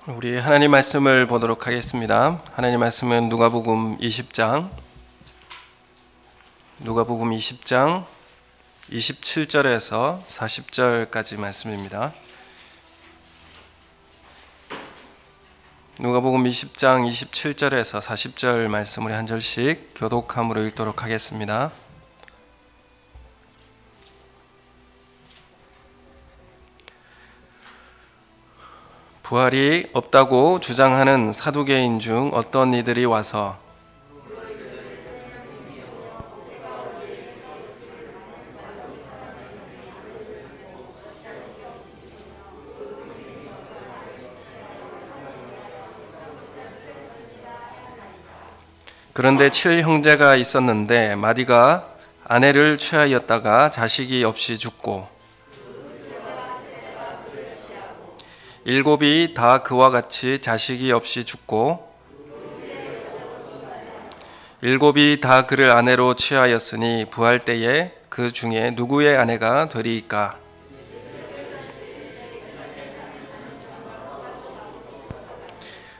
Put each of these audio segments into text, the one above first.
우리 하나님 말씀을 보도록 하겠습니다. 하나님 말씀은 누가복음 20장 27절에서 40절까지 말씀입니다. 누가복음 20장 27절에서 40절 말씀 우리 한 절씩 교독함으로 읽도록 하겠습니다. 부활이 없다고 주장하는 사두개인 중 어떤 이들이 와서 그런데 7형제가 있었는데 마디가 아내를 취하였다가 자식이 없이 죽고 7이 다 그와 같이 자식이 없이 죽고 7이 다 그를 아내로 취하였으니 부활 때에 그 중에 누구의 아내가 되리이까?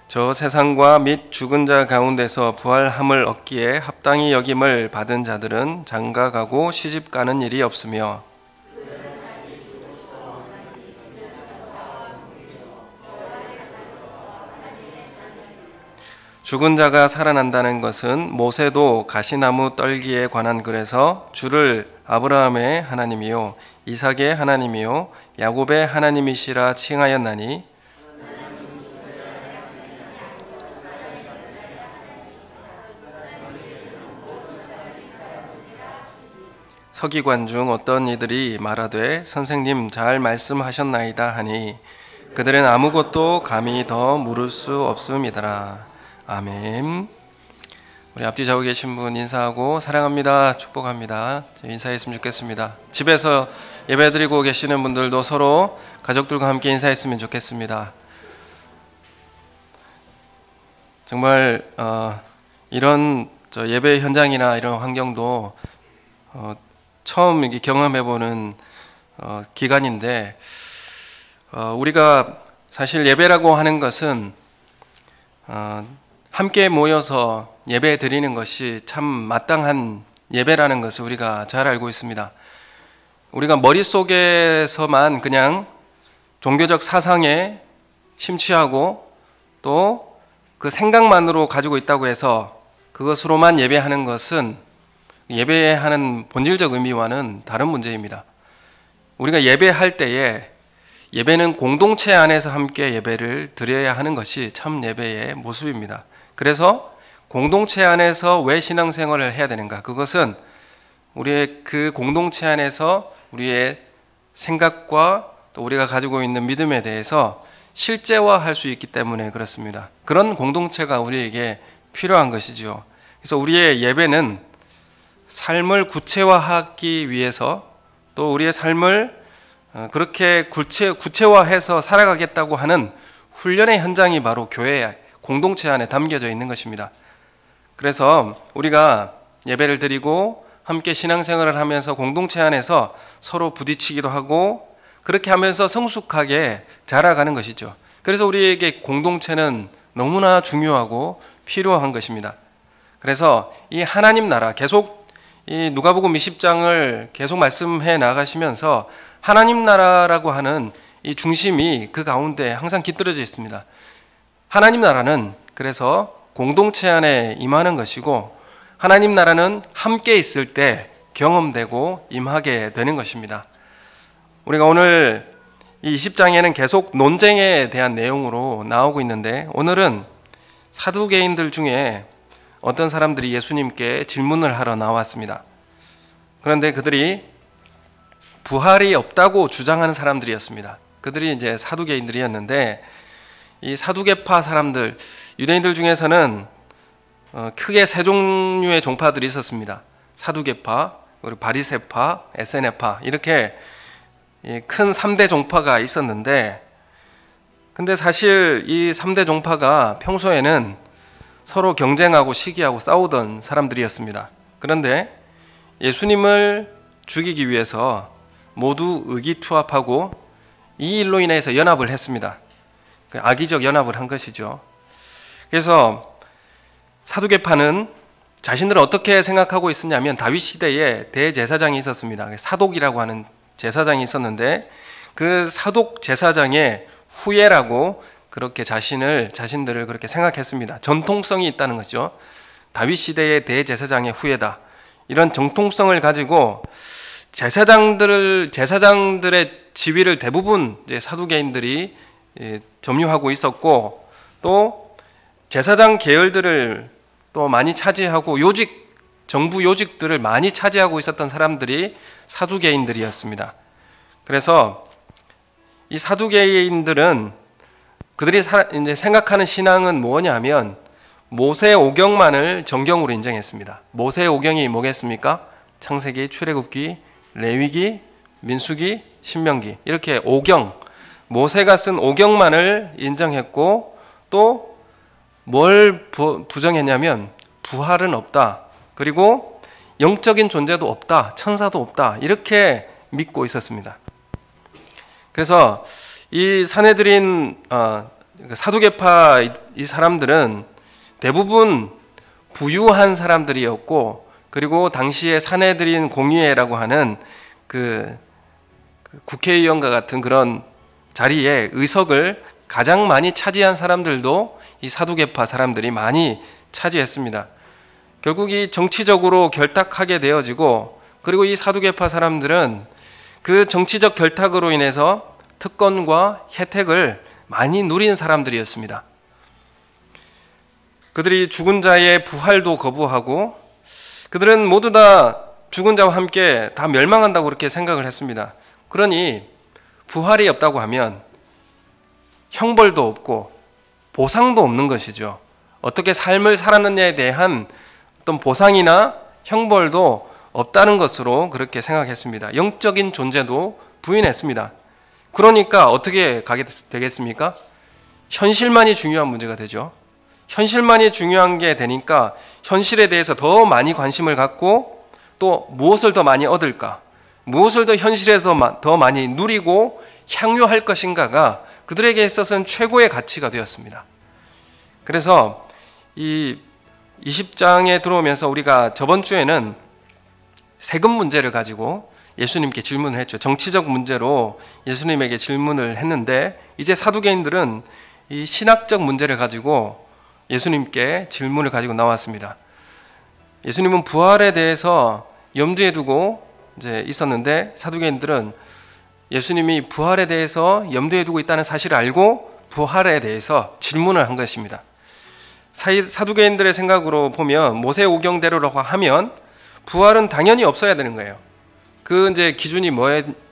저 세상과 및 죽은 자 가운데서 부활함을 얻기에 합당히 여김을 받은 자들은 장가가고 시집가는 일이 없으며 죽은 자가 살아난다는 것은 모세도 가시나무 떨기에 관한 글에서 주를 아브라함의 하나님이요 이삭의 하나님이요 야곱의 하나님이시라 칭하였나니 서기관 중 어떤 이들이 말하되 선생님 잘 말씀하셨나이다 하니 그들은 아무것도 감히 더 물을 수 없음이더라. 아멘. 우리 앞뒤 좌우 계신 분 인사하고 사랑합니다, 축복합니다. 인사했으면 좋겠습니다. 집에서 예배드리고 계시는 분들도 서로 가족들과 함께 인사했으면 좋겠습니다. 정말 이런 예배 현장이나 이런 환경도 처음 이렇게 경험해보는 기간인데 우리가 사실 예배라고 하는 것은 함께 모여서 예배 드리는 것이 참 마땅한 예배라는 것을 우리가 잘 알고 있습니다. 우리가 머릿속에서만 그냥 종교적 사상에 심취하고 또 그 생각만으로 가지고 있다고 해서 그것으로만 예배하는 것은 예배하는 본질적 의미와는 다른 문제입니다. 우리가 예배할 때에 예배는 공동체 안에서 함께 예배를 드려야 하는 것이 참 예배의 모습입니다. 그래서 공동체 안에서 왜 신앙생활을 해야 되는가? 그것은 우리의 그 공동체 안에서 우리의 생각과 또 우리가 가지고 있는 믿음에 대해서 실제화할 수 있기 때문에 그렇습니다. 그런 공동체가 우리에게 필요한 것이죠. 그래서 우리의 예배는 삶을 구체화하기 위해서 또 우리의 삶을 그렇게 구체화해서 살아가겠다고 하는 훈련의 현장이 바로 교회 공동체 안에 담겨져 있는 것입니다. 그래서 우리가 예배를 드리고 함께 신앙생활을 하면서 공동체 안에서 서로 부딪히기도 하고 그렇게 하면서 성숙하게 자라가는 것이죠. 그래서 우리에게 공동체는 너무나 중요하고 필요한 것입니다. 그래서 이 하나님 나라 계속 이 누가복음 20장을 계속 말씀해 나가시면서 하나님 나라라고 하는 이 중심이 그 가운데 항상 깃들어져 있습니다. 하나님 나라는 그래서 공동체 안에 임하는 것이고 하나님 나라는 함께 있을 때 경험되고 임하게 되는 것입니다. 우리가 오늘 이 20장에는 계속 논쟁에 대한 내용으로 나오고 있는데 오늘은 사두개인들 중에 어떤 사람들이 예수님께 질문을 하러 나왔습니다. 그런데 그들이 부활이 없다고 주장하는 사람들이었습니다. 그들이 이제 사두개인들이었는데 이 사두개파 사람들, 유대인들 중에서는 크게 세 종류의 종파들이 있었습니다. 사두개파, 그리고 바리새파, 에세네파 이렇게 큰 3대 종파가 있었는데 근데 사실 이 3대 종파가 평소에는 서로 경쟁하고 시기하고 싸우던 사람들이었습니다. 그런데 예수님을 죽이기 위해서 모두 의기투합하고 이 일로 인해서 연합을 했습니다. 악의적 연합을 한 것이죠. 그래서 사두개파는 자신들을 어떻게 생각하고 있었냐면 다윗 시대에 대제사장이 있었습니다. 사독이라고 하는 제사장이 있었는데 그 사독 제사장의 후예라고 그렇게 자신들을 그렇게 생각했습니다. 전통성이 있다는 거죠. 다윗 시대의 대제사장의 후예다. 이런 정통성을 가지고 제사장들의 지위를 대부분 이제 사두개인들이 점유하고 있었고, 또 제사장 계열들을 또 많이 차지하고 정부 요직들을 많이 차지하고 있었던 사람들이 사두개인들이었습니다. 그래서 이 사두개인들은 그들이 이제 생각하는 신앙은 뭐냐면 모세 오경만을 정경으로 인정했습니다. 모세 오경이 뭐겠습니까? 창세기, 출애굽기, 레위기, 민수기, 신명기, 이렇게 오경, 모세가 쓴 오경만을 인정했고, 또 뭘 부정했냐면 부활은 없다, 그리고 영적인 존재도 없다, 천사도 없다, 이렇게 믿고 있었습니다. 그래서 이 사내들인 사두개파 이 사람들은 대부분 부유한 사람들이었고, 그리고 당시에 사내들인 공의회라고 하는 그 국회의원과 같은 그런 자리에 의석을 가장 많이 차지한 사람들도 이 사두개파 사람들이 많이 차지했습니다. 결국 이 정치적으로 결탁하게 되어지고, 그리고 이 사두개파 사람들은 그 정치적 결탁으로 인해서 특권과 혜택을 많이 누린 사람들이었습니다. 그들이 죽은 자의 부활도 거부하고, 그들은 모두 다 죽은 자와 함께 다 멸망한다고 그렇게 생각을 했습니다. 그러니 부활이 없다고 하면 형벌도 없고 보상도 없는 것이죠. 어떻게 삶을 살았느냐에 대한 어떤 보상이나 형벌도 없다는 것으로 그렇게 생각했습니다. 영적인 존재도 부인했습니다. 그러니까 어떻게 가게 되겠습니까? 현실만이 중요한 문제가 되죠. 현실만이 중요한 게 되니까 현실에 대해서 더 많이 관심을 갖고, 또 무엇을 더 많이 얻을까, 무엇을 더 현실에서 더 많이 누리고 향유할 것인가가 그들에게 있어서는 최고의 가치가 되었습니다. 그래서 이 20장에 들어오면서 우리가 저번 주에는 세금 문제를 가지고 예수님께 질문을 했죠. 정치적 문제로 예수님에게 질문을 했는데, 이제 사두개인들은 이 신학적 문제를 가지고 예수님께 질문을 가지고 나왔습니다. 예수님은 부활에 대해서 염두에 두고 이제 있었는데, 사두개인들은 예수님이 부활에 대해서 염두에 두고 있다는 사실을 알고 부활에 대해서 질문을 한 것입니다. 사두개인들의 생각으로 보면 모세 오경대로라고 하면 부활은 당연히 없어야 되는 거예요. 그 이제 기준이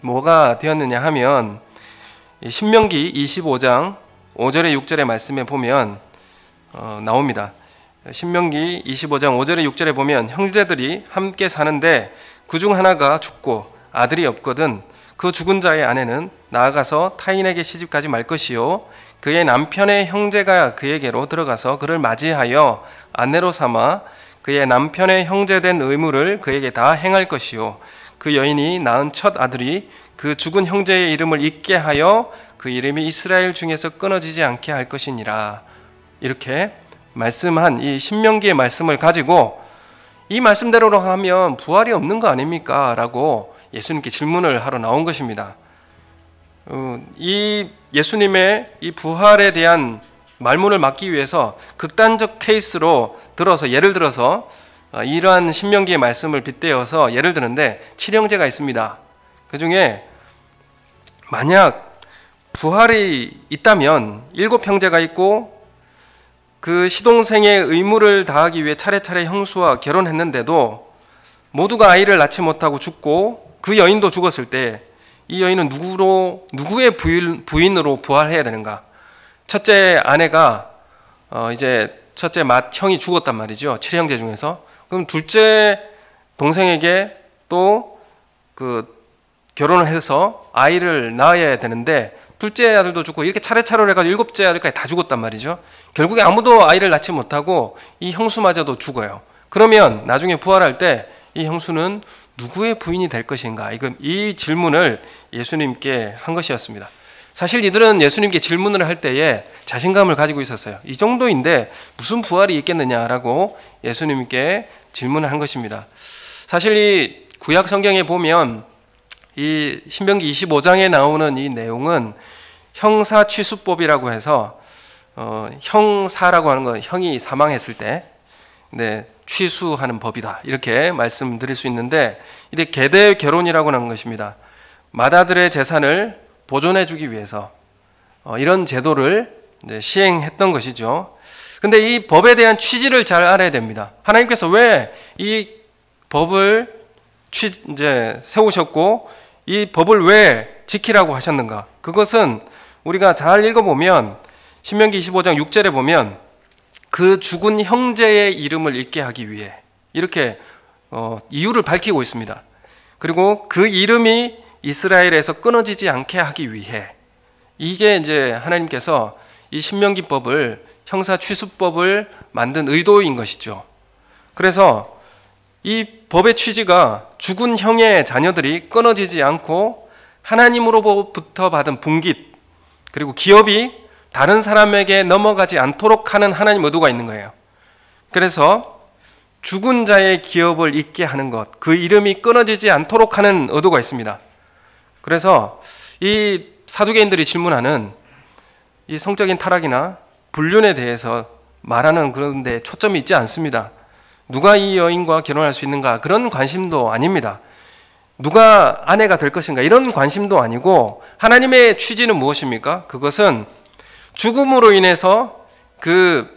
뭐가 되었느냐 하면 신명기 25장 5절에 6절의 말씀에 보면 나옵니다. 신명기 25장 5절에 6절에 보면 형제들이 함께 사는데 그중 하나가 죽고 아들이 없거든 그 죽은 자의 아내는 나아가서 타인에게 시집가지 말 것이요 그의 남편의 형제가 그에게로 들어가서 그를 맞이하여 아내로 삼아 그의 남편의 형제된 의무를 그에게 다 행할 것이요 그 여인이 낳은 첫 아들이 그 죽은 형제의 이름을 잊게 하여 그 이름이 이스라엘 중에서 끊어지지 않게 할 것이니라. 이렇게 말씀한 이 신명기의 말씀을 가지고 이 말씀대로 하면 부활이 없는 거 아닙니까? 라고 예수님께 질문을 하러 나온 것입니다. 이 예수님의 이 부활에 대한 말문을 막기 위해서 극단적 케이스로 예를 들어서 이러한 신명기의 말씀을 빗대어서 예를 드는데 7형제가 있습니다. 그 중에 만약 부활이 있다면 7형제가 있고 그 시동생의 의무를 다하기 위해 차례차례 형수와 결혼했는데도 모두가 아이를 낳지 못하고 죽고 그 여인도 죽었을 때 이 여인은 누구의 부인으로 부활해야 되는가? 첫째 아내가 이제 첫째 맏형이 죽었단 말이죠. 7형제 중에서. 그럼 둘째 동생에게 또 그 결혼을 해서 아이를 낳아야 되는데 둘째 아들도 죽고 이렇게 차례차례로 해가지고 7째 아들까지 다 죽었단 말이죠. 결국에 아무도 아이를 낳지 못하고 이 형수마저도 죽어요. 그러면 나중에 부활할 때 이 형수는 누구의 부인이 될 것인가? 이 질문을 예수님께 한 것이었습니다. 사실 이들은 예수님께 질문을 할 때에 자신감을 가지고 있었어요. 이 정도인데 무슨 부활이 있겠느냐라고 예수님께 질문을 한 것입니다. 사실 이 구약 성경에 보면 이 신명기 25장에 나오는 이 내용은 형사취수법이라고 해서 형사라고 하는 건 형이 사망했을 때 취수하는 법이다, 이렇게 말씀드릴 수 있는데, 이게 계대 결혼이라고 하는 것입니다. 맏아들의 재산을 보존해 주기 위해서 이런 제도를 시행했던 것이죠. 근데 이 법에 대한 취지를 잘 알아야 됩니다. 하나님께서 왜 이 법을 세우셨고 이 법을 왜 지키라고 하셨는가? 그것은 우리가 잘 읽어보면 신명기 25장 6절에 보면 그 죽은 형제의 이름을 잊게 하기 위해, 이렇게 이유를 밝히고 있습니다. 그리고 그 이름이 이스라엘에서 끊어지지 않게 하기 위해, 이게 이제 하나님께서 이 신명기법을, 형사취수법을 만든 의도인 것이죠. 그래서 이 법의 취지가 죽은 형의 자녀들이 끊어지지 않고 하나님으로부터 받은 분깃, 그리고 기업이 다른 사람에게 넘어가지 않도록 하는 하나님 의도가 있는 거예요. 그래서 죽은 자의 기업을 잊게 하는 것, 그 이름이 끊어지지 않도록 하는 의도가 있습니다. 그래서 이 사두개인들이 질문하는 이 성적인 타락이나 불륜에 대해서 말하는 그런 데 초점이 있지 않습니다. 누가 이 여인과 결혼할 수 있는가, 그런 관심도 아닙니다. 누가 아내가 될 것인가, 이런 관심도 아니고, 하나님의 취지는 무엇입니까? 그것은 죽음으로 인해서 그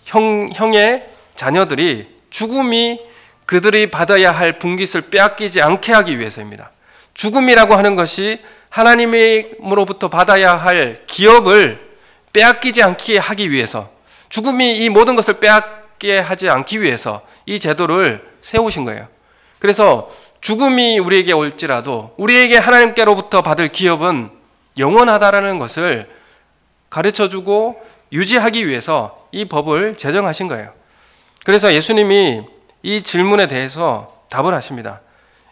형의 자녀들이, 죽음이 그들이 받아야 할 분깃을 빼앗기지 않게 하기 위해서입니다. 죽음이라고 하는 것이 하나님으로부터 받아야 할 기업을 빼앗기지 않게 하기 위해서, 죽음이 이 모든 것을 빼앗게 하지 않기 위해서 이 제도를 세우신 거예요. 그래서 죽음이 우리에게 올지라도 우리에게 하나님께로부터 받을 기업은 영원하다라는 것을 가르쳐주고 유지하기 위해서 이 법을 제정하신 거예요. 그래서 예수님이 이 질문에 대해서 답을 하십니다.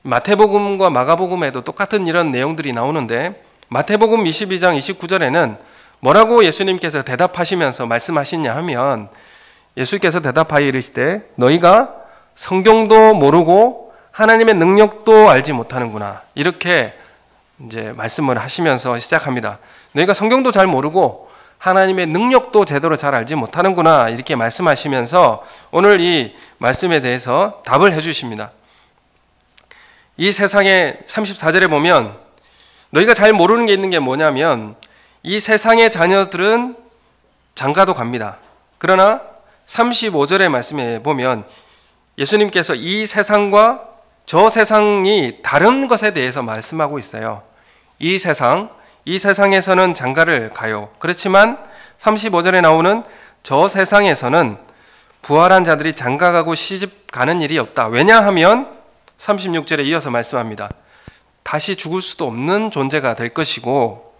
마태복음과 마가복음에도 똑같은 이런 내용들이 나오는데, 마태복음 22장 29절에는 뭐라고 예수님께서 대답하시면서 말씀하시냐 하면, 예수께서 대답하여 이르시되 너희가 성경도 모르고 하나님의 능력도 알지 못하는구나, 이렇게 이제 말씀을 하시면서 시작합니다. 너희가 성경도 잘 모르고 하나님의 능력도 제대로 잘 알지 못하는구나, 이렇게 말씀하시면서 오늘 이 말씀에 대해서 답을 해주십니다. 이 세상에 34절에 보면 너희가 잘 모르는 게 있는 게 뭐냐면, 이 세상의 자녀들은 장가도 갑니다. 그러나 35절의 말씀에 보면 예수님께서 이 세상과 저 세상이 다른 것에 대해서 말씀하고 있어요. 이 세상에서는 장가를 가요. 그렇지만 35절에 나오는 저 세상에서는 부활한 자들이 장가가고 시집 가는 일이 없다. 왜냐하면 36절에 이어서 말씀합니다. 다시 죽을 수도 없는 존재가 될 것이고,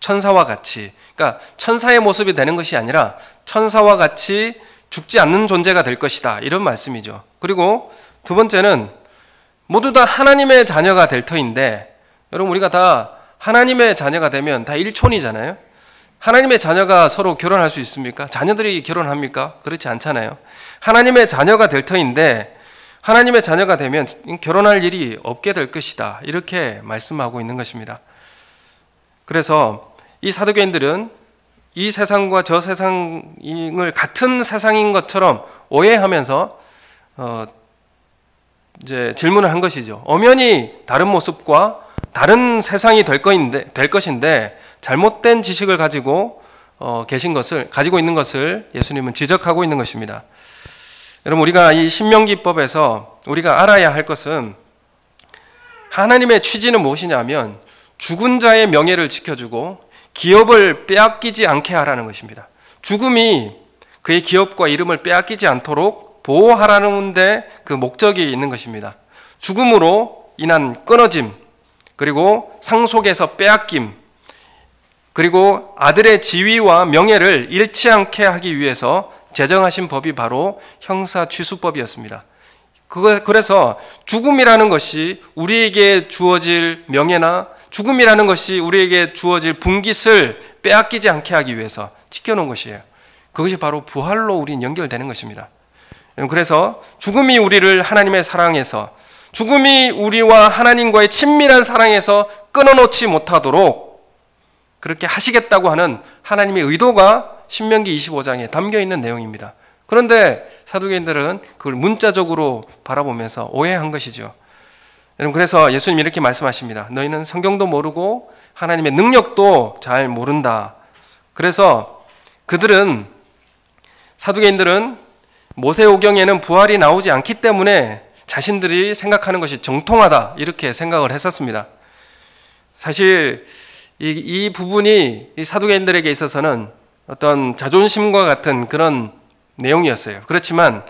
천사와 같이, 그러니까 천사의 모습이 되는 것이 아니라 천사와 같이 죽지 않는 존재가 될 것이다, 이런 말씀이죠. 그리고 두 번째는 모두 다 하나님의 자녀가 될 터인데, 여러분 우리가 다 하나님의 자녀가 되면 다 일촌이잖아요. 하나님의 자녀가 서로 결혼할 수 있습니까? 자녀들이 결혼합니까? 그렇지 않잖아요. 하나님의 자녀가 될 터인데, 하나님의 자녀가 되면 결혼할 일이 없게 될 것이다, 이렇게 말씀하고 있는 것입니다. 그래서 이 사두개인들은 이 세상과 저 세상을 같은 세상인 것처럼 오해하면서 이제 질문을 한 것이죠. 엄연히 다른 모습과 다른 세상이 될 것인데 잘못된 지식을 가지고 가지고 있는 것을 예수님은 지적하고 있는 것입니다. 여러분, 우리가 이 신명기법에서 우리가 알아야 할 것은, 하나님의 취지는 무엇이냐면 죽은 자의 명예를 지켜주고 기업을 빼앗기지 않게 하라는 것입니다. 죽음이 그의 기업과 이름을 빼앗기지 않도록 보호하라는 데 그 목적이 있는 것입니다. 죽음으로 인한 끊어짐, 그리고 상속에서 빼앗김, 그리고 아들의 지위와 명예를 잃지 않게 하기 위해서 제정하신 법이 바로 형사취수법이었습니다. 그래서 죽음이라는 것이 우리에게 주어질 명예나 죽음이라는 것이 우리에게 주어질 분깃을 빼앗기지 않게 하기 위해서 지켜놓은 것이에요. 그것이 바로 부활로 우린 연결되는 것입니다. 그래서 죽음이 우리를 하나님의 사랑에서, 죽음이 우리와 하나님과의 친밀한 사랑에서 끊어놓지 못하도록 그렇게 하시겠다고 하는 하나님의 의도가 신명기 25장에 담겨 있는 내용입니다. 그런데 사두개인들은 그걸 문자적으로 바라보면서 오해한 것이죠. 여러분, 그래서 예수님이 이렇게 말씀하십니다. 너희는 성경도 모르고 하나님의 능력도 잘 모른다. 그래서 사두개인들은 모세오경에는 부활이 나오지 않기 때문에 자신들이 생각하는 것이 정통하다, 이렇게 생각을 했었습니다. 사실 이 부분이 이 사두개인들에게 있어서는 어떤 자존심과 같은 그런 내용이었어요. 그렇지만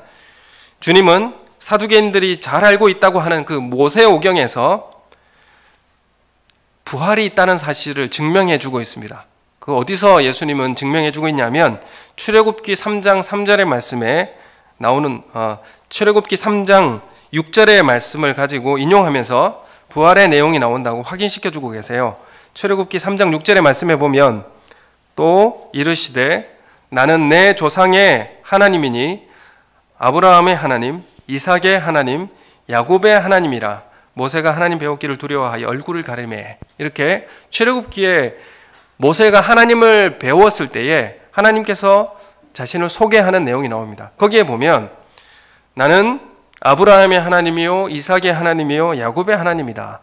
주님은 사두개인들이 잘 알고 있다고 하는 그 모세오경에서 부활이 있다는 사실을 증명해 주고 있습니다. 그 어디서 예수님은 증명해 주고 있냐면 출애굽기 3장 3절의 말씀에 나오는 출애굽기 3장 6절의 말씀을 가지고 인용하면서 부활의 내용이 나온다고 확인시켜 주고 계세요. 출애굽기 3장 6절의 말씀에 보면 또 이르시되 나는 내 조상의 하나님이니 아브라함의 하나님, 이삭의 하나님, 야곱의 하나님이라. 모세가 하나님 배웠기를 두려워하여 얼굴을 가리매. 이렇게 출애굽기에 모세가 하나님을 배웠을 때에 하나님께서 자신을 소개하는 내용이 나옵니다. 거기에 보면 나는 아브라함의 하나님이요 이삭의 하나님이요 야곱의 하나님이다,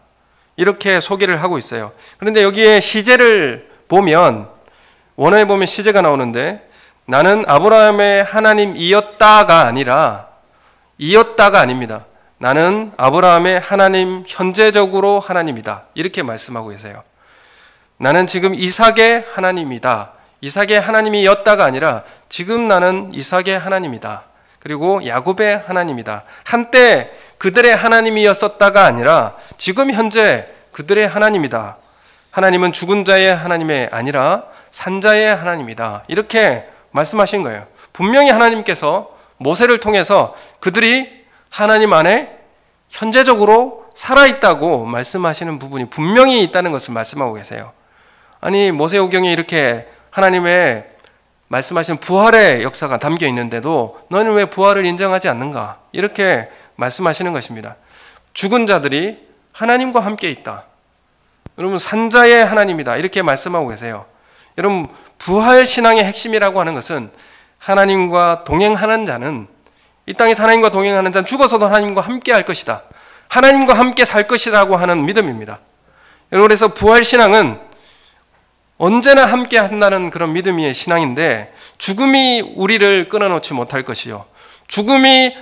이렇게 소개를 하고 있어요. 그런데 여기에 시제를 보면, 원어에 보면 시제가 나오는데 나는 아브라함의 하나님이었다가 아니라, 이었다가 아닙니다. 나는 아브라함의 하나님, 현재적으로 하나님이다, 이렇게 말씀하고 계세요. 나는 지금 이삭의 하나님이다. 이삭의 하나님이었다가 아니라 지금 나는 이삭의 하나님이다. 그리고 야곱의 하나님이다. 한때 그들의 하나님이었었다가 아니라 지금 현재 그들의 하나님이다. 하나님은 죽은 자의 하나님이 아니라 산자의 하나님이다, 이렇게 말씀하신 거예요. 분명히 하나님께서 모세를 통해서 그들이 하나님 안에 현재적으로 살아있다고 말씀하시는 부분이 분명히 있다는 것을 말씀하고 계세요. 아니, 모세오경에 이렇게 하나님의 말씀하신 부활의 역사가 담겨 있는데도 너는 왜 부활을 인정하지 않는가? 이렇게 말씀하시는 것입니다. 죽은 자들이 하나님과 함께 있다. 여러분, 산자의 하나님이다, 이렇게 말씀하고 계세요. 여러분, 부활 신앙의 핵심이라고 하는 것은 하나님과 동행하는 자는, 이 땅에서 하나님과 동행하는 자는 죽어서도 하나님과 함께 할 것이다, 하나님과 함께 살 것이라고 하는 믿음입니다. 여러분, 그래서 부활 신앙은 언제나 함께 한다는 그런 믿음의 신앙인데, 죽음이 우리를 끊어놓지 못할 것이요, 죽음이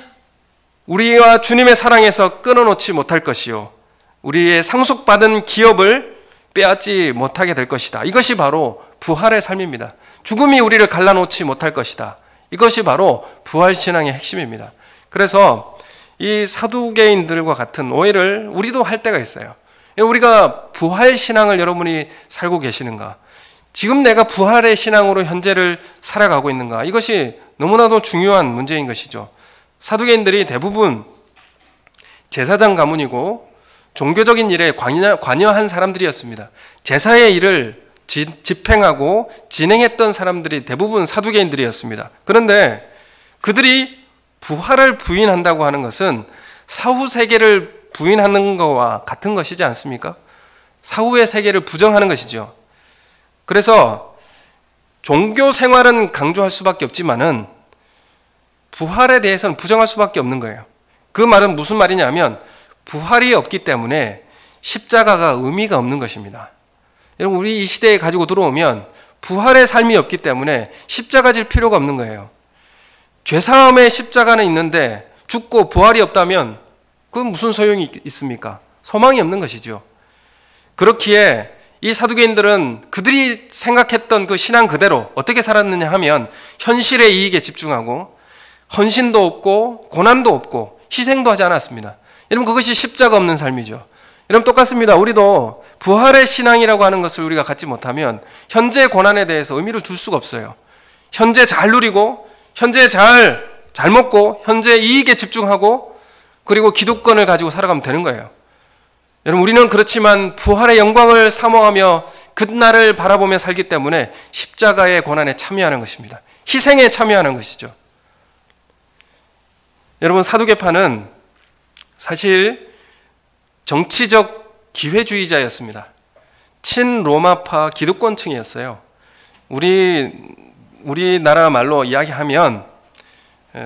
우리와 주님의 사랑에서 끊어놓지 못할 것이요, 우리의 상속받은 기업을 빼앗지 못하게 될 것이다. 이것이 바로 부활의 삶입니다. 죽음이 우리를 갈라놓지 못할 것이다. 이것이 바로 부활신앙의 핵심입니다. 그래서 이 사두개인들과 같은 오해를 우리도 할 때가 있어요. 우리가 부활신앙을 여러분이 살고 계시는가? 지금 내가 부활의 신앙으로 현재를 살아가고 있는가? 이것이 너무나도 중요한 문제인 것이죠. 사두개인들이 대부분 제사장 가문이고 종교적인 일에 관여한 사람들이었습니다. 제사의 일을 집행하고 진행했던 사람들이 대부분 사두개인들이었습니다. 그런데 그들이 부활을 부인한다고 하는 것은 사후 세계를 부인하는 것과 같은 것이지 않습니까? 사후의 세계를 부정하는 것이죠. 그래서 종교 생활은 강조할 수밖에 없지만은 부활에 대해서는 부정할 수밖에 없는 거예요. 그 말은 무슨 말이냐면 부활이 없기 때문에 십자가가 의미가 없는 것입니다. 여러분, 우리 이 시대에 가지고 들어오면 부활의 삶이 없기 때문에 십자가 질 필요가 없는 거예요. 죄사함의 십자가는 있는데 죽고 부활이 없다면 그건 무슨 소용이 있습니까? 소망이 없는 것이죠. 그렇기에 이 사두개인들은 그들이 생각했던 그 신앙 그대로 어떻게 살았느냐 하면 현실의 이익에 집중하고 헌신도 없고 고난도 없고 희생도 하지 않았습니다. 여러분, 그것이 십자가 없는 삶이죠. 여러분, 똑같습니다. 우리도 부활의 신앙이라고 하는 것을 우리가 갖지 못하면 현재 고난에 대해서 의미를 둘 수가 없어요. 현재 잘 누리고 현재 잘 먹고 현재 이익에 집중하고 그리고 기득권을 가지고 살아가면 되는 거예요. 여러분, 우리는 그렇지만 부활의 영광을 사모하며 그날을 바라보며 살기 때문에 십자가의 고난에 참여하는 것입니다. 희생에 참여하는 것이죠. 여러분, 사두개파는 사실 정치적 기회주의자였습니다. 친로마파 기득권층이었어요. 우리나라 말로 이야기하면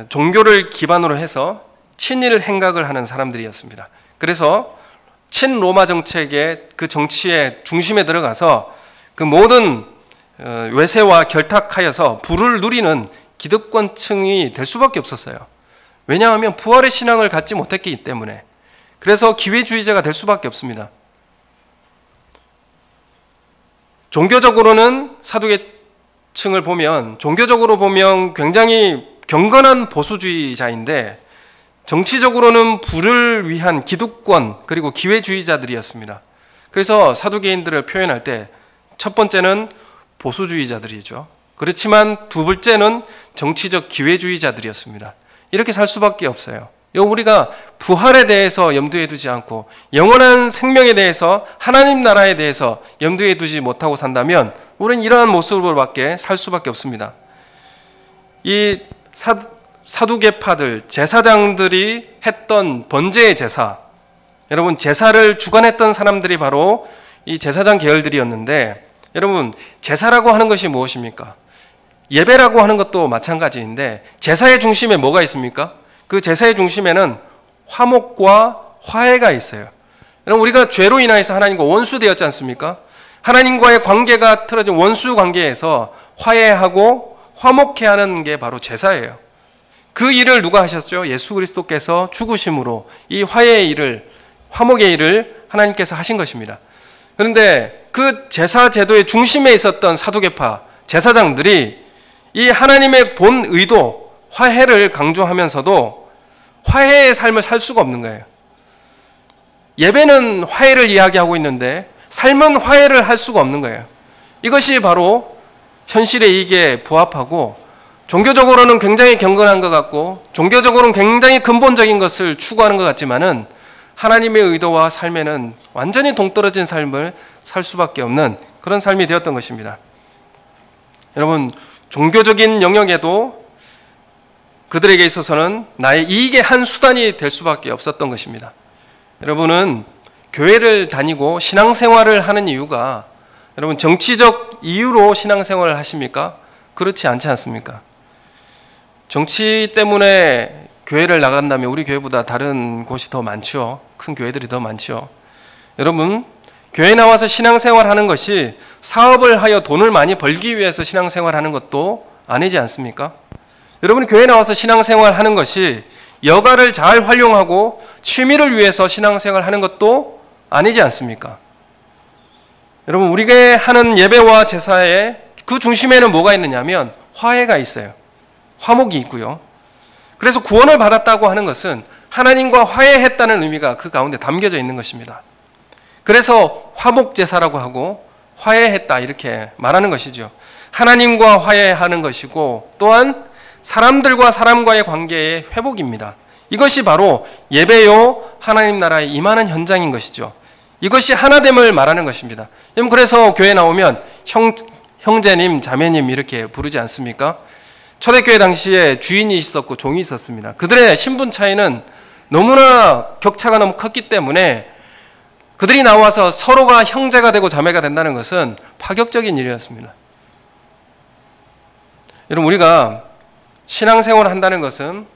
종교를 기반으로 해서 친일 행각을 하는 사람들이었습니다. 그래서 친로마 정책의 그 정치의 중심에 들어가서 그 모든 외세와 결탁하여서 부를 누리는 기득권층이 될 수밖에 없었어요. 왜냐하면 부활의 신앙을 갖지 못했기 때문에. 그래서 기회주의자가 될 수밖에 없습니다. 종교적으로는 사두개층을 보면, 종교적으로 보면 굉장히 경건한 보수주의자인데 정치적으로는 부를 위한 기득권 그리고 기회주의자들이었습니다. 그래서 사두개인들을 표현할 때 첫 번째는 보수주의자들이죠. 그렇지만 두 번째는 정치적 기회주의자들이었습니다. 이렇게 살 수밖에 없어요. 우리가 부활에 대해서 염두에 두지 않고 영원한 생명에 대해서, 하나님 나라에 대해서 염두에 두지 못하고 산다면 우리는 이러한 모습으로밖에 살 수밖에 없습니다. 이 사두개파들, 제사장들이 했던 번제의 제사, 여러분, 제사를 주관했던 사람들이 바로 이 제사장 계열들이었는데, 여러분, 제사라고 하는 것이 무엇입니까? 예배라고 하는 것도 마찬가지인데 제사의 중심에 뭐가 있습니까? 그 제사의 중심에는 화목과 화해가 있어요. 여러분, 우리가 죄로 인하여서 하나님과 원수되었지 않습니까? 하나님과의 관계가 틀어진 원수 관계에서 화해하고 화목해 하는 게 바로 제사예요. 그 일을 누가 하셨죠? 예수 그리스도께서 죽으심으로 이 화해의 일을, 화목의 일을 하나님께서 하신 것입니다. 그런데 그 제사 제도의 중심에 있었던 사두개파 제사장들이 이 하나님의 본 의도, 화해를 강조하면서도 화해의 삶을 살 수가 없는 거예요. 예배는 화해를 이야기하고 있는데 삶은 화해를 할 수가 없는 거예요. 이것이 바로 현실의 이익에 부합하고 종교적으로는 굉장히 경건한 것 같고 종교적으로는 굉장히 근본적인 것을 추구하는 것 같지만은 하나님의 의도와 삶에는 완전히 동떨어진 삶을 살 수밖에 없는 그런 삶이 되었던 것입니다. 여러분, 종교적인 영역에도 그들에게 있어서는 나의 이익의 한 수단이 될 수밖에 없었던 것입니다. 여러분은 교회를 다니고 신앙생활을 하는 이유가 여러분 정치적 이유로 신앙생활을 하십니까? 그렇지 않지 않습니까? 정치 때문에 교회를 나간다면 우리 교회보다 다른 곳이 더 많죠. 큰 교회들이 더 많죠. 여러분, 교회 나와서 신앙생활 하는 것이 사업을 하여 돈을 많이 벌기 위해서 신앙생활 하는 것도 아니지 않습니까? 여러분이 교회 나와서 신앙생활 하는 것이 여가를 잘 활용하고 취미를 위해서 신앙생활 하는 것도 아니지 않습니까? 여러분, 우리가 하는 예배와 제사의 그 중심에는 뭐가 있느냐면 화해가 있어요. 화목이 있고요. 그래서 구원을 받았다고 하는 것은 하나님과 화해했다는 의미가 그 가운데 담겨져 있는 것입니다. 그래서 화목제사라고 하고 화해했다 이렇게 말하는 것이죠. 하나님과 화해하는 것이고 또한 사람들과 사람과의 관계의 회복입니다. 이것이 바로 예배요 하나님 나라에 임하는 현장인 것이죠. 이것이 하나됨을 말하는 것입니다. 그래서 교회 나오면 형제님, 자매님 이렇게 부르지 않습니까? 초대교회 당시에 주인이 있었고 종이 있었습니다. 그들의 신분 차이는 너무나 격차가 너무 컸기 때문에 그들이 나와서 서로가 형제가 되고 자매가 된다는 것은 파격적인 일이었습니다. 여러분, 우리가 신앙생활을 한다는 것은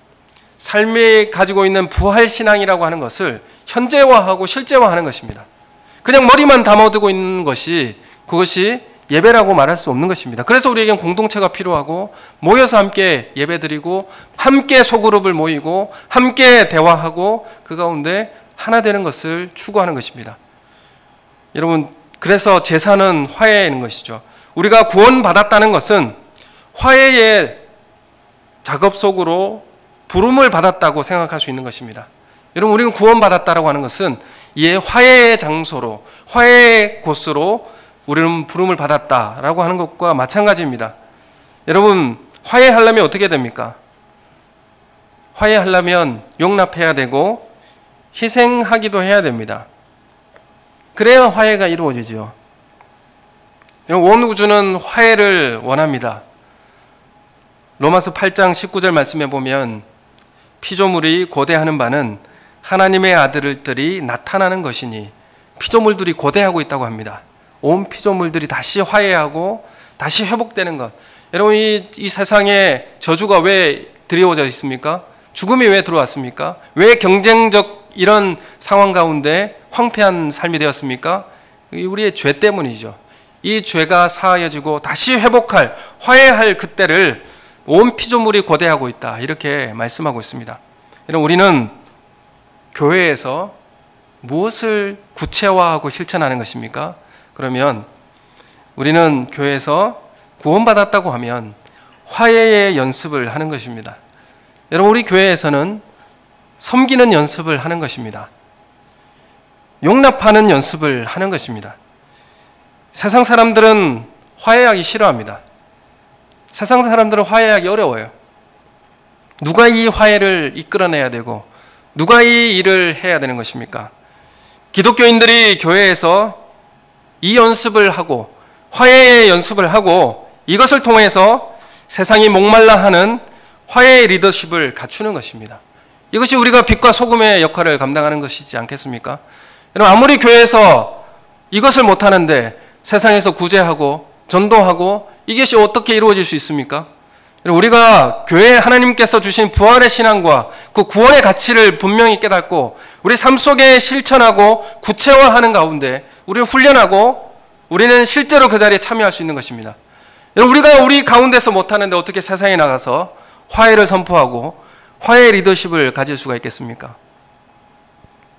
삶이 가지고 있는 부활신앙이라고 하는 것을 현재화하고 실제화하는 것입니다. 그냥 머리만 담아두고 있는 것이 그것이 예배라고 말할 수 없는 것입니다. 그래서 우리에겐 공동체가 필요하고 모여서 함께 예배드리고 함께 소그룹을 모이고 함께 대화하고 그 가운데 하나 되는 것을 추구하는 것입니다. 여러분, 그래서 제사는 화해인 것이죠. 우리가 구원받았다는 것은 화해의 작업 속으로 부름을 받았다고 생각할 수 있는 것입니다. 여러분, 우리는 구원받았다라고 하는 것은 이에 화해의 장소로, 화해의 곳으로 우리는 부름을 받았다라고 하는 것과 마찬가지입니다. 여러분, 화해하려면 어떻게 됩니까? 화해하려면 용납해야 되고 희생하기도 해야 됩니다. 그래야 화해가 이루어지죠. 온 우주는 화해를 원합니다. 로마서 8장 19절 말씀에 보면 피조물이 고대하는 바는 하나님의 아들들이 나타나는 것이니, 피조물들이 고대하고 있다고 합니다. 온 피조물들이 다시 화해하고 다시 회복되는 것. 여러분, 이 세상에 저주가 왜 드리워져 있습니까? 죽음이 왜 들어왔습니까? 왜 경쟁적 이런 상황 가운데 황폐한 삶이 되었습니까? 우리의 죄 때문이죠. 이 죄가 사하여지고 다시 회복할, 화해할 그때를 온 피조물이 고대하고 있다, 이렇게 말씀하고 있습니다. 여러분, 우리는 교회에서 무엇을 구체화하고 실천하는 것입니까? 그러면 우리는 교회에서 구원받았다고 하면 화해의 연습을 하는 것입니다. 여러분, 우리 교회에서는 섬기는 연습을 하는 것입니다. 용납하는 연습을 하는 것입니다. 세상 사람들은 화해하기 싫어합니다. 세상 사람들은 화해하기 어려워요. 누가 이 화해를 이끌어내야 되고 누가 이 일을 해야 되는 것입니까? 기독교인들이 교회에서 이 연습을 하고 화해의 연습을 하고 이것을 통해서 세상이 목말라 하는 화해의 리더십을 갖추는 것입니다. 이것이 우리가 빛과 소금의 역할을 감당하는 것이지 않겠습니까? 여러분, 아무리 교회에서 이것을 못하는데 세상에서 구제하고 전도하고 이것이 어떻게 이루어질 수 있습니까? 우리가 교회에 하나님께서 주신 부활의 신앙과 그 구원의 가치를 분명히 깨닫고 우리 삶 속에 실천하고 구체화하는 가운데 우리를 훈련하고 우리는 실제로 그 자리에 참여할 수 있는 것입니다. 우리가 우리 가운데서 못하는데 어떻게 세상에 나가서 화해를 선포하고 화해의 리더십을 가질 수가 있겠습니까?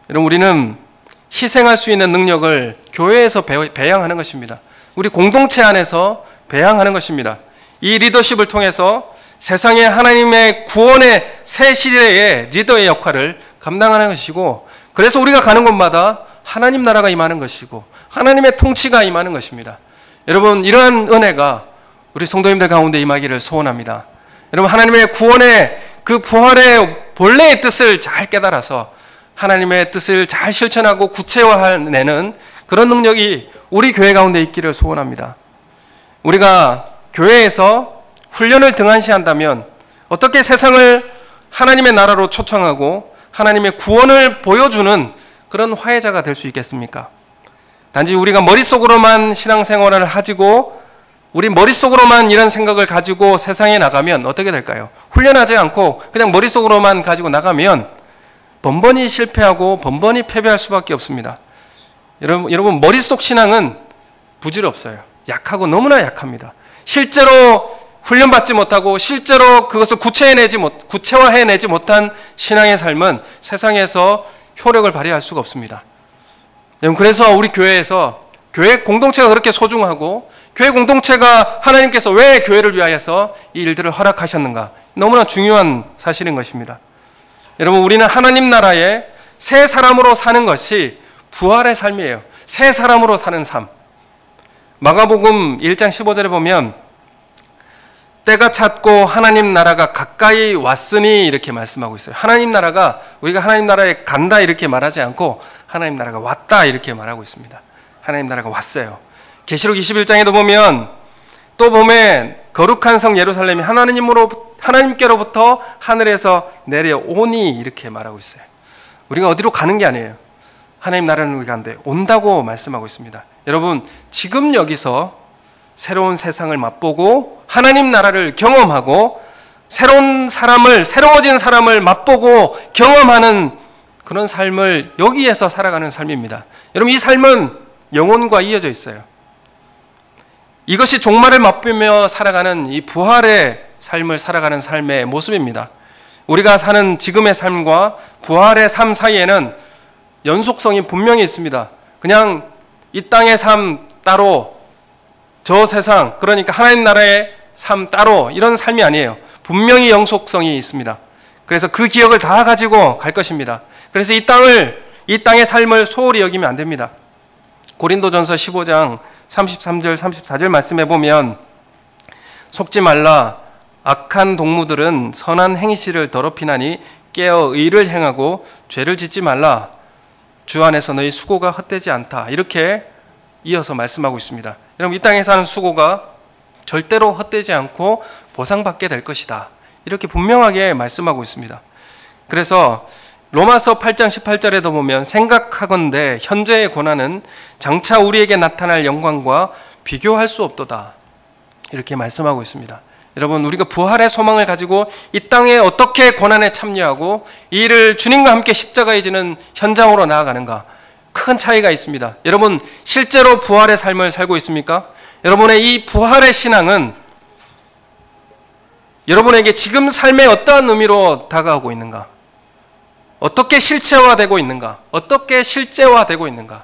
여러분, 우리는 희생할 수 있는 능력을 교회에서 배양하는 것입니다. 우리 공동체 안에서 배양하는 것입니다. 이 리더십을 통해서 세상에 하나님의 구원의 새 시대의 리더의 역할을 감당하는 것이고, 그래서 우리가 가는 곳마다 하나님 나라가 임하는 것이고 하나님의 통치가 임하는 것입니다. 여러분, 이러한 은혜가 우리 성도님들 가운데 임하기를 소원합니다. 여러분, 하나님의 구원의 그 부활의 본래의 뜻을 잘 깨달아서 하나님의 뜻을 잘 실천하고 구체화해내는 그런 능력이 우리 교회 가운데 있기를 소원합니다. 우리가 교회에서 훈련을 등한시한다면 어떻게 세상을 하나님의 나라로 초청하고 하나님의 구원을 보여주는 그런 화해자가 될 수 있겠습니까? 단지 우리가 머릿속으로만 신앙생활을 하지고 우리 머릿속으로만 이런 생각을 가지고 세상에 나가면 어떻게 될까요? 훈련하지 않고 그냥 머릿속으로만 가지고 나가면 번번이 실패하고 번번이 패배할 수밖에 없습니다. 여러분, 머릿속 신앙은 부질없어요. 약하고 너무나 약합니다. 실제로 훈련받지 못하고 실제로 그것을 구체화해내지 못한 신앙의 삶은 세상에서 효력을 발휘할 수가 없습니다. 그래서 우리 교회에서 교회 공동체가 그렇게 소중하고 교회 공동체가 하나님께서 왜 교회를 위하여서 이 일들을 허락하셨는가, 너무나 중요한 사실인 것입니다. 여러분, 우리는 하나님 나라에 새 사람으로 사는 것이 부활의 삶이에요. 새 사람으로 사는 삶. 마가복음 1장 15절에 보면 때가 찼고 하나님 나라가 가까이 왔으니 이렇게 말씀하고 있어요. 하나님 나라가, 우리가 하나님 나라에 간다 이렇게 말하지 않고 하나님 나라가 왔다 이렇게 말하고 있습니다. 하나님 나라가 왔어요. 계시록 21장에도 보면 또 보면 거룩한 성 예루살렘이 하나님께로부터 하늘에서 내려오니 이렇게 말하고 있어요. 우리가 어디로 가는 게 아니에요. 하나님 나라는 우리가 가는데 온다고 말씀하고 있습니다. 여러분, 지금 여기서 새로운 세상을 맛보고 하나님 나라를 경험하고 새로워진 사람을 맛보고 경험하는 그런 삶을 여기에서 살아가는 삶입니다. 여러분, 이 삶은 영혼과 이어져 있어요. 이것이 종말을 맛보며 살아가는 이 부활의 삶을 살아가는 삶의 모습입니다. 우리가 사는 지금의 삶과 부활의 삶 사이에는 연속성이 분명히 있습니다. 그냥 이 땅의 삶 따로 저 세상, 그러니까 하나님 나라의 삶 따로 이런 삶이 아니에요. 분명히 영속성이 있습니다. 그래서 그 기억을 다 가지고 갈 것입니다. 그래서 이 땅의 삶을 소홀히 여기면 안 됩니다. 고린도전서 15장 33절 34절 말씀해 보면 속지 말라, 악한 동무들은 선한 행실을 더럽히나니 깨어 의를 행하고 죄를 짓지 말라. 주 안에서 너희 수고가 헛되지 않다. 이렇게 이어서 말씀하고 있습니다. 여러분, 이 땅에 사는 수고가 절대로 헛되지 않고 보상받게 될 것이다. 이렇게 분명하게 말씀하고 있습니다. 그래서 로마서 8장 18절에도 보면 생각하건대 현재의 고난은 장차 우리에게 나타날 영광과 비교할 수 없도다. 이렇게 말씀하고 있습니다. 여러분, 우리가 부활의 소망을 가지고 이 땅에 어떻게 고난에 참여하고 이 일을 주님과 함께 십자가에 지는 현장으로 나아가는가, 큰 차이가 있습니다. 여러분, 실제로 부활의 삶을 살고 있습니까? 여러분의 이 부활의 신앙은 여러분에게 지금 삶의 어떠한 의미로 다가오고 있는가? 어떻게 실체화되고 있는가? 어떻게 실제화되고 있는가?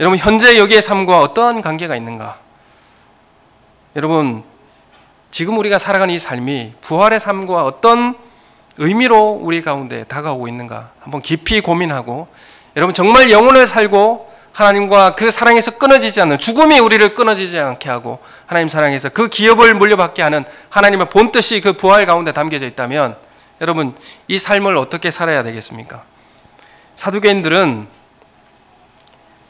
여러분, 현재 여기의 삶과 어떠한 관계가 있는가? 여러분, 지금 우리가 살아가는 이 삶이 부활의 삶과 어떤 의미로 우리 가운데 다가오고 있는가 한번 깊이 고민하고, 여러분, 정말 영혼을 살고 하나님과 그 사랑에서 끊어지지 않는, 죽음이 우리를 끊어지지 않게 하고 하나님 사랑에서 그 기업을 물려받게 하는 하나님의 본뜻이 그 부활 가운데 담겨져 있다면, 여러분, 이 삶을 어떻게 살아야 되겠습니까? 사두개인들은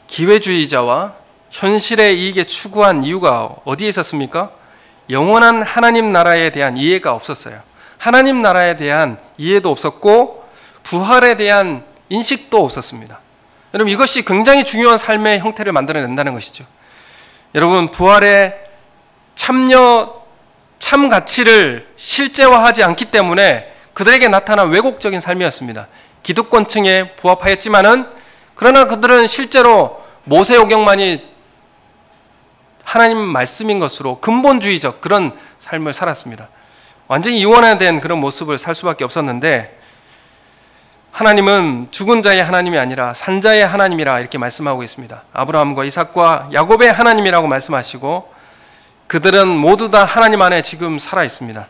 기회주의자와 현실의 이익에 추구한 이유가 어디에 있었습니까? 영원한 하나님 나라에 대한 이해가 없었어요. 하나님 나라에 대한 이해도 없었고 부활에 대한 인식도 없었습니다. 여러분, 이것이 굉장히 중요한 삶의 형태를 만들어낸다는 것이죠. 여러분, 부활의 참 가치를 실제화하지 않기 때문에 그들에게 나타난 왜곡적인 삶이었습니다. 기득권층에 부합하였지만은, 그러나 그들은 실제로 모세오경만이 하나님 말씀인 것으로 근본주의적 그런 삶을 살았습니다. 완전히 이원화된 그런 모습을 살 수밖에 없었는데, 하나님은 죽은 자의 하나님이 아니라 산자의 하나님이라 이렇게 말씀하고 있습니다. 아브라함과 이삭과 야곱의 하나님이라고 말씀하시고, 그들은 모두 다 하나님 안에 지금 살아 있습니다.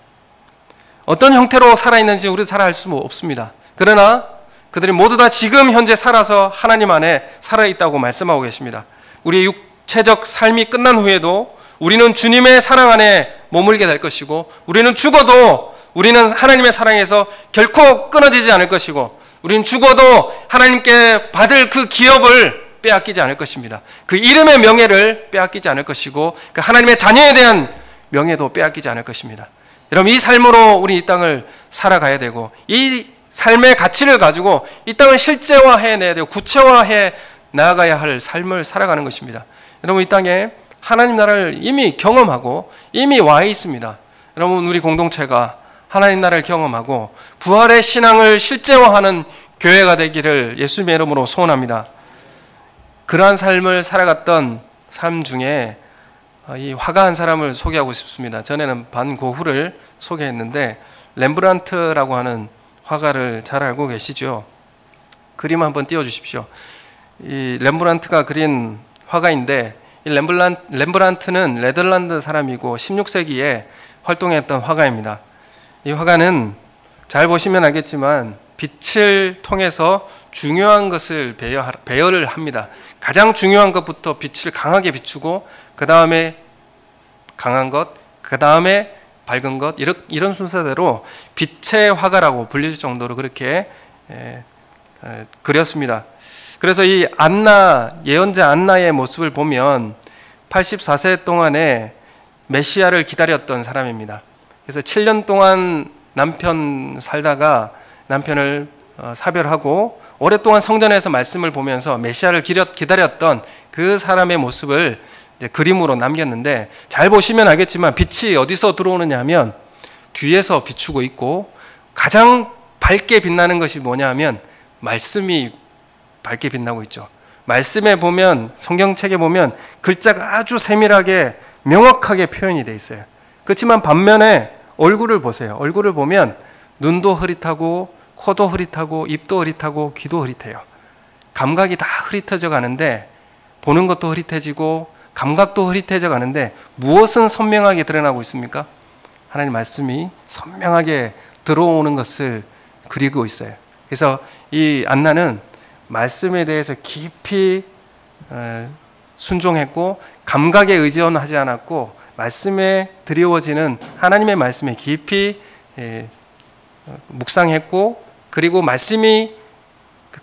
어떤 형태로 살아있는지 우리도 잘 알 수 없습니다. 그러나 그들이 모두 다 지금 현재 살아서 하나님 안에 살아있다고 말씀하고 계십니다. 우리의 육체적 삶이 끝난 후에도 우리는 주님의 사랑 안에 머물게 될 것이고, 우리는 죽어도 우리는 하나님의 사랑에서 결코 끊어지지 않을 것이고, 우리는 죽어도 하나님께 받을 그 기업을 빼앗기지 않을 것입니다. 그 이름의 명예를 빼앗기지 않을 것이고, 그 하나님의 자녀에 대한 명예도 빼앗기지 않을 것입니다. 여러분, 이 삶으로 우리 이 땅을 살아가야 되고, 이 삶의 가치를 가지고 이 땅을 실제화해내야 되고 구체화해 나아가야 할 삶을 살아가는 것입니다. 여러분, 이 땅에 하나님 나라를 이미 경험하고 이미 와 있습니다. 여러분, 우리 공동체가 하나님 나라를 경험하고 부활의 신앙을 실제화하는 교회가 되기를 예수님의 이름으로 소원합니다. 그러한 삶을 살아갔던 삶 중에 이 화가 한 사람을 소개하고 싶습니다. 전에는 반 고흐를 소개했는데, 렘브란트라고 하는 화가를 잘 알고 계시죠? 그림 한번 띄워주십시오. 이 렘브란트가 그린 화가인데, 이 렘브란트는 네덜란드 사람이고 16세기에 활동했던 화가입니다. 이 화가는 잘 보시면 알겠지만 빛을 통해서 중요한 것을 배열을 합니다. 가장 중요한 것부터 빛을 강하게 비추고, 그 다음에 강한 것, 그 다음에 밝은 것, 이런 순서대로 빛의 화가라고 불릴 정도로 그렇게 그렸습니다. 그래서 이 안나, 예언자 안나의 모습을 보면 84세 동안에 메시아를 기다렸던 사람입니다. 그래서 7년 동안 남편 살다가 남편을 사별하고 오랫동안 성전에서 말씀을 보면서 메시아를 기다렸던 그 사람의 모습을 이제 그림으로 남겼는데, 잘 보시면 알겠지만 빛이 어디서 들어오느냐 하면 뒤에서 비추고 있고, 가장 밝게 빛나는 것이 뭐냐 하면 말씀이 밝게 빛나고 있죠. 말씀에 보면, 성경책에 보면 글자가 아주 세밀하게 명확하게 표현이 되어 있어요. 그렇지만 반면에 얼굴을 보세요. 얼굴을 보면 눈도 흐릿하고 코도 흐릿하고 입도 흐릿하고 귀도 흐릿해요. 감각이 다 흐릿해져 가는데, 보는 것도 흐릿해지고 감각도 흐릿해져 가는데 무엇은 선명하게 드러나고 있습니까? 하나님 말씀이 선명하게 들어오는 것을 그리고 있어요. 그래서 이 안나는 말씀에 대해서 깊이 순종했고, 감각에 의존하지 않았고, 말씀에 드리워지는 하나님의 말씀에 깊이 묵상했고, 그리고 말씀이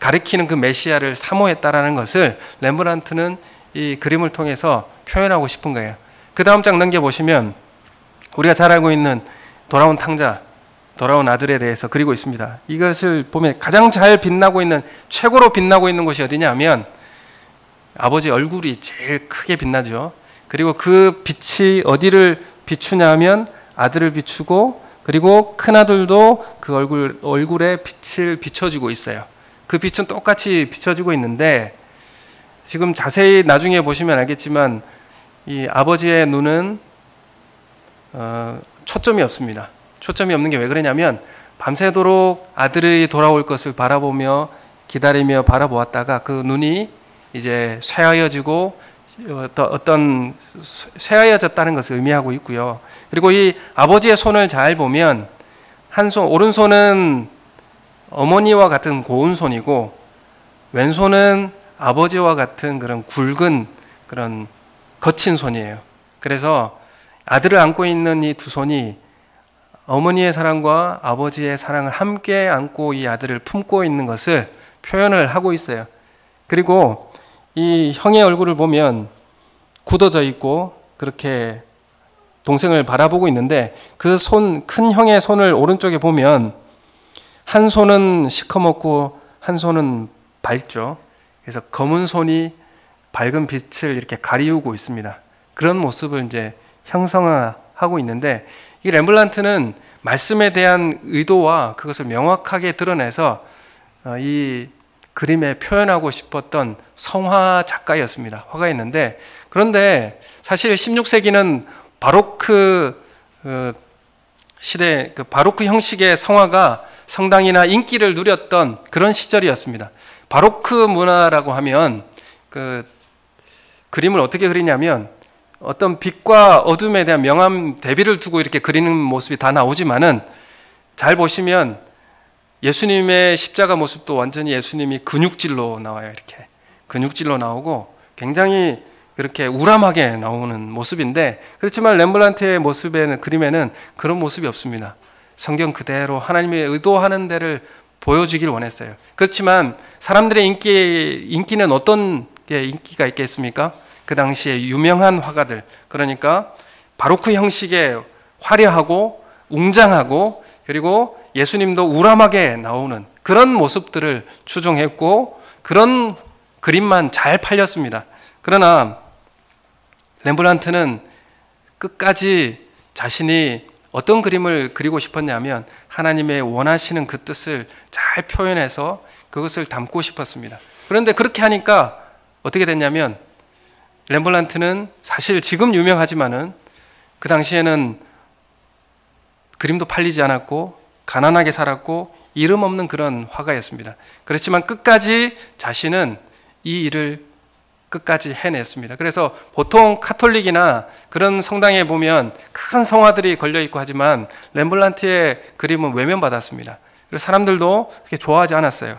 가리키는 그 메시아를 사모했다라는 것을 렘브란트는 이 그림을 통해서 표현하고 싶은 거예요. 그 다음 장 넘겨보시면 우리가 잘 알고 있는 돌아온 탕자, 돌아온 아들에 대해서 그리고 있습니다. 이것을 보면 가장 잘 빛나고 있는, 최고로 빛나고 있는 곳이 어디냐 하면 아버지 얼굴이 제일 크게 빛나죠. 그리고 그 빛이 어디를 비추냐 하면 아들을 비추고, 그리고 큰아들도 그 얼굴에 빛을 비춰주고 있어요. 그 빛은 똑같이 비춰지고 있는데, 지금 자세히 나중에 보시면 알겠지만 이 아버지의 눈은 초점이 없습니다. 초점이 없는 게 왜 그러냐면 밤새도록 아들이 돌아올 것을 바라보며 기다리며 바라보았다가 그 눈이 이제 쇠하여지고 어떤 쇠하여졌다는 것을 의미하고 있고요. 그리고 이 아버지의 손을 잘 보면 한 손, 오른손은 어머니와 같은 고운 손이고 왼손은 아버지와 같은 그런 굵은 그런 거친 손이에요. 그래서 아들을 안고 있는 이 두 손이 어머니의 사랑과 아버지의 사랑을 함께 안고 이 아들을 품고 있는 것을 표현을 하고 있어요. 그리고 이 형의 얼굴을 보면 굳어져 있고 그렇게 동생을 바라보고 있는데, 그 큰 형의 손을 오른쪽에 보면 한 손은 시커멓고 한 손은 밝죠. 그래서 검은 손이 밝은 빛을 이렇게 가리우고 있습니다. 그런 모습을 이제 형성하고 있는데, 이 렘블란트는 말씀에 대한 의도와 그것을 명확하게 드러내서 이 그림에 표현하고 싶었던 성화 작가였습니다. 화가였는데, 그런데 사실 16세기는 바로크 시대, 그 바로크 형식의 성화가 상당히나 인기를 누렸던 그런 시절이었습니다. 바로크 문화라고 하면 그 그림을 어떻게 그리냐면 어떤 빛과 어둠에 대한 명암 대비를 두고 이렇게 그리는 모습이 다 나오지만은, 잘 보시면 예수님의 십자가 모습도 완전히 예수님이 근육질로 나와요. 이렇게 근육질로 나오고 굉장히 이렇게 우람하게 나오는 모습인데, 그렇지만 렘블란트의 모습에는, 그림에는 그런 모습이 없습니다. 성경 그대로 하나님의 의도하는 데를 보여주길 원했어요. 그렇지만 사람들의 인기는 어떤 게 인기가 있겠습니까? 그 당시에 유명한 화가들, 그러니까 바로크 형식의 화려하고 웅장하고 그리고 예수님도 우람하게 나오는 그런 모습들을 추종했고, 그런 그림만 잘 팔렸습니다. 그러나 렘블란트는 끝까지 자신이 어떤 그림을 그리고 싶었냐면 하나님의 원하시는 그 뜻을 잘 표현해서 그것을 담고 싶었습니다. 그런데 그렇게 하니까 어떻게 됐냐면, 렘블란트는 사실 지금 유명하지만은 그 당시에는 그림도 팔리지 않았고 가난하게 살았고 이름 없는 그런 화가였습니다. 그렇지만 끝까지 자신은 이 일을 끝까지 해냈습니다. 그래서 보통 카톨릭이나 그런 성당에 보면 큰 성화들이 걸려있고 하지만 렘블란트의 그림은 외면받았습니다. 그래서 사람들도 그렇게 좋아하지 않았어요.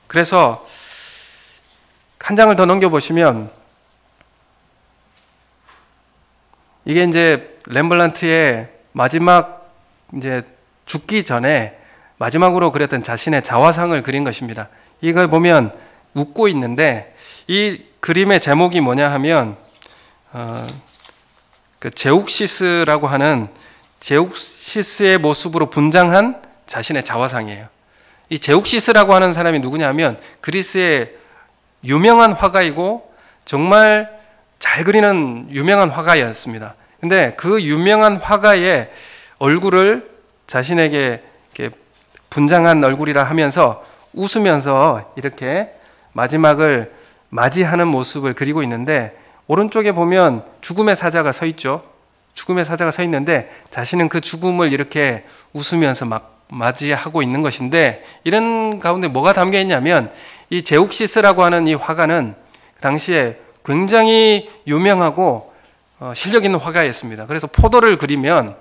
그래서 한 장을 더 넘겨보시면 이게 이제 렘블란트의 마지막 이제 죽기 전에 마지막으로 그렸던 자신의 자화상을 그린 것입니다. 이걸 보면 웃고 있는데, 이 그림의 제목이 뭐냐 하면 그 제욱시스라고 하는 제욱시스의 모습으로 분장한 자신의 자화상이에요. 이 제욱시스라고 하는 사람이 누구냐 하면 그리스의 유명한 화가이고 정말 잘 그리는 유명한 화가였습니다. 근데 그 유명한 화가의 얼굴을 자신에게 이렇게 분장한 얼굴이라 하면서 웃으면서 이렇게 마지막을 맞이하는 모습을 그리고 있는데, 오른쪽에 보면 죽음의 사자가 서 있죠. 죽음의 사자가 서 있는데 자신은 그 죽음을 이렇게 웃으면서 막 맞이하고 있는 것인데, 이런 가운데 뭐가 담겨 있냐면 이 제욱시스라고 하는 이 화가는 당시에 굉장히 유명하고 실력 있는 화가였습니다. 그래서 포도를 그리면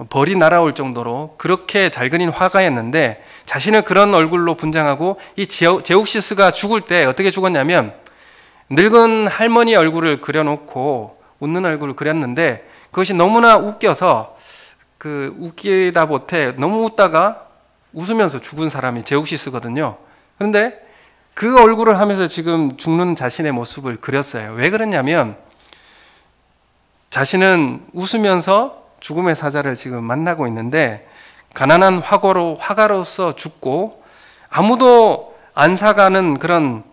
벌이 날아올 정도로 그렇게 잘 그린 화가였는데, 자신을 그런 얼굴로 분장하고 이 제욱시스가 죽을 때 어떻게 죽었냐면 늙은 할머니 얼굴을 그려놓고 웃는 얼굴을 그렸는데, 그것이 너무나 웃겨서 웃기다 못해 너무 웃다가 웃으면서 죽은 사람이 제욱시스거든요. 그런데 그 얼굴을 하면서 지금 죽는 자신의 모습을 그렸어요. 왜 그러냐면 자신은 웃으면서 죽음의 사자를 지금 만나고 있는데 가난한 화가로서 죽고 아무도 안 사가는 그런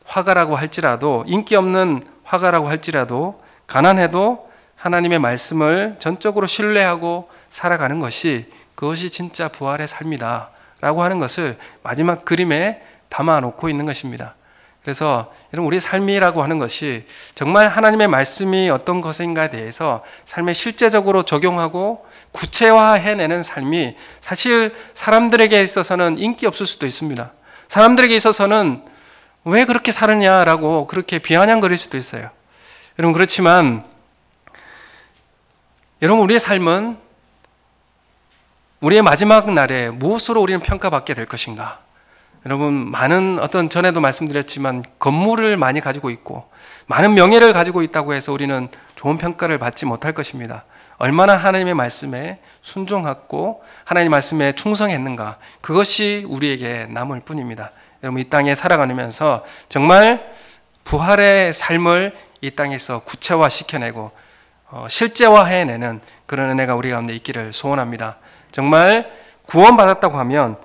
화가라고 할지라도, 인기 없는 화가라고 할지라도 가난해도 하나님의 말씀을 전적으로 신뢰하고 살아가는 것이, 그것이 진짜 부활의 삶이다 라고 하는 것을 마지막 그림에 담아놓고 있는 것입니다. 그래서 여러분, 우리 삶이라고 하는 것이 정말 하나님의 말씀이 어떤 것인가에 대해서 삶에 실제적으로 적용하고 구체화해내는 삶이, 사실 사람들에게 있어서는 인기 없을 수도 있습니다. 사람들에게 있어서는 왜 그렇게 사느냐라고 그렇게 비아냥거릴 수도 있어요. 여러분, 그렇지만 여러분, 우리의 삶은 우리의 마지막 날에 무엇으로 우리는 평가받게 될 것인가? 여러분, 많은 전에도 말씀드렸지만 건물을 많이 가지고 있고 많은 명예를 가지고 있다고 해서 우리는 좋은 평가를 받지 못할 것입니다. 얼마나 하나님의 말씀에 순종하고 하나님의 말씀에 충성했는가, 그것이 우리에게 남을 뿐입니다. 여러분, 이 땅에 살아가면서 정말 부활의 삶을 이 땅에서 구체화시켜내고 실제화해내는 그런 은혜가 우리 가운데 있기를 소원합니다. 정말 구원받았다고 하면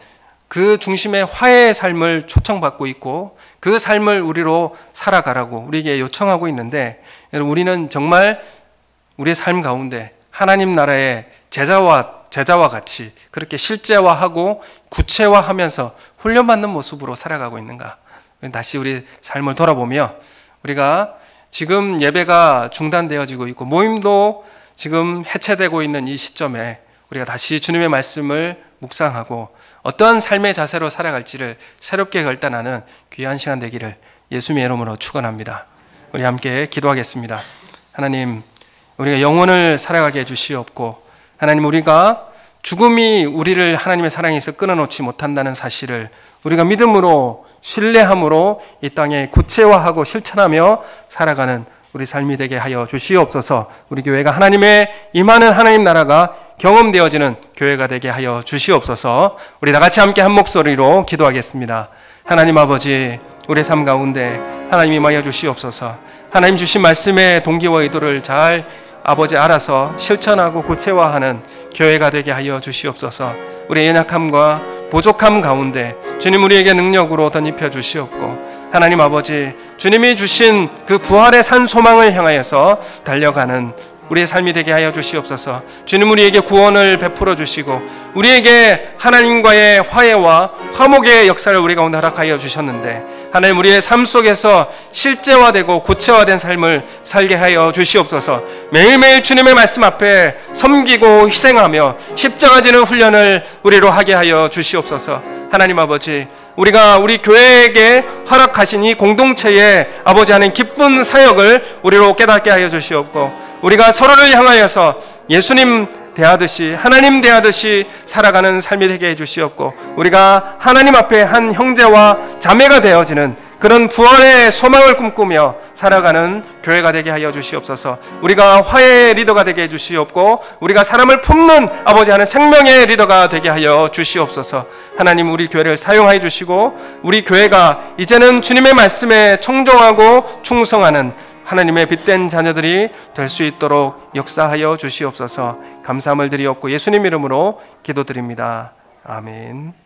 그 중심에 화해의 삶을 초청받고 있고 그 삶을 우리로 살아가라고 우리에게 요청하고 있는데, 여러분, 우리는 정말 우리의 삶 가운데 하나님 나라의 제자와 같이 그렇게 실제화하고 구체화하면서 훈련받는 모습으로 살아가고 있는가? 다시 우리 삶을 돌아보며 우리가 지금 예배가 중단되어지고 있고 모임도 지금 해체되고 있는 이 시점에 우리가 다시 주님의 말씀을 묵상하고 어떠한 삶의 자세로 살아갈지를 새롭게 결단하는 귀한 시간 되기를 예수님의 이름으로 축원합니다. 우리 함께 기도하겠습니다. 하나님, 우리가 영혼을 살아가게 해주시옵고, 하나님, 우리가 죽음이 우리를 하나님의 사랑에서 끊어놓지 못한다는 사실을 우리가 믿음으로 신뢰함으로 이 땅에 구체화하고 실천하며 살아가는 우리 삶이 되게 하여 주시옵소서. 우리 교회가 하나님의 임하는 하나님 나라가 경험되어지는 교회가 되게 하여 주시옵소서. 우리 다 같이 함께 한 목소리로 기도하겠습니다. 하나님 아버지, 우리의 삶 가운데 하나님 임하여 주시옵소서. 하나님 주신 말씀의 동기와 의도를 잘 아버지 알아서 실천하고 구체화하는 교회가 되게 하여 주시옵소서. 우리의 연약함과 부족함 가운데 주님 우리에게 능력으로 덧입혀 주시옵고, 하나님 아버지, 주님이 주신 그 부활의 산 소망을 향하여서 달려가는 우리의 삶이 되게 하여 주시옵소서. 주님 우리에게 구원을 베풀어 주시고 우리에게 하나님과의 화해와 화목의 역사를 우리 가운데 허락하여 주셨는데, 하나님 우리의 삶 속에서 실제화되고 구체화된 삶을 살게 하여 주시옵소서. 매일매일 주님의 말씀 앞에 섬기고 희생하며 십자가 지는 훈련을 우리로 하게 하여 주시옵소서. 하나님 아버지, 우리가 우리 교회에게 허락하신 이 공동체의 아버지 하는 기쁜 사역을 우리로 깨닫게 하여 주시옵고, 우리가 서로를 향하여서 예수님 대하듯이 하나님 대하듯이 살아가는 삶이 되게 해주시옵고, 우리가 하나님 앞에 한 형제와 자매가 되어지는 그런 부활의 소망을 꿈꾸며 살아가는 교회가 되게 하여 주시옵소서. 우리가 화해의 리더가 되게 해주시옵고 우리가 사람을 품는 아버지 하는 생명의 리더가 되게 하여 주시옵소서. 하나님, 우리 교회를 사용하여 주시고 우리 교회가 이제는 주님의 말씀에 청종하고 충성하는 하나님의 빛된 자녀들이 될 수 있도록 역사하여 주시옵소서. 감사함을 드리옵고 예수님 이름으로 기도드립니다. 아멘.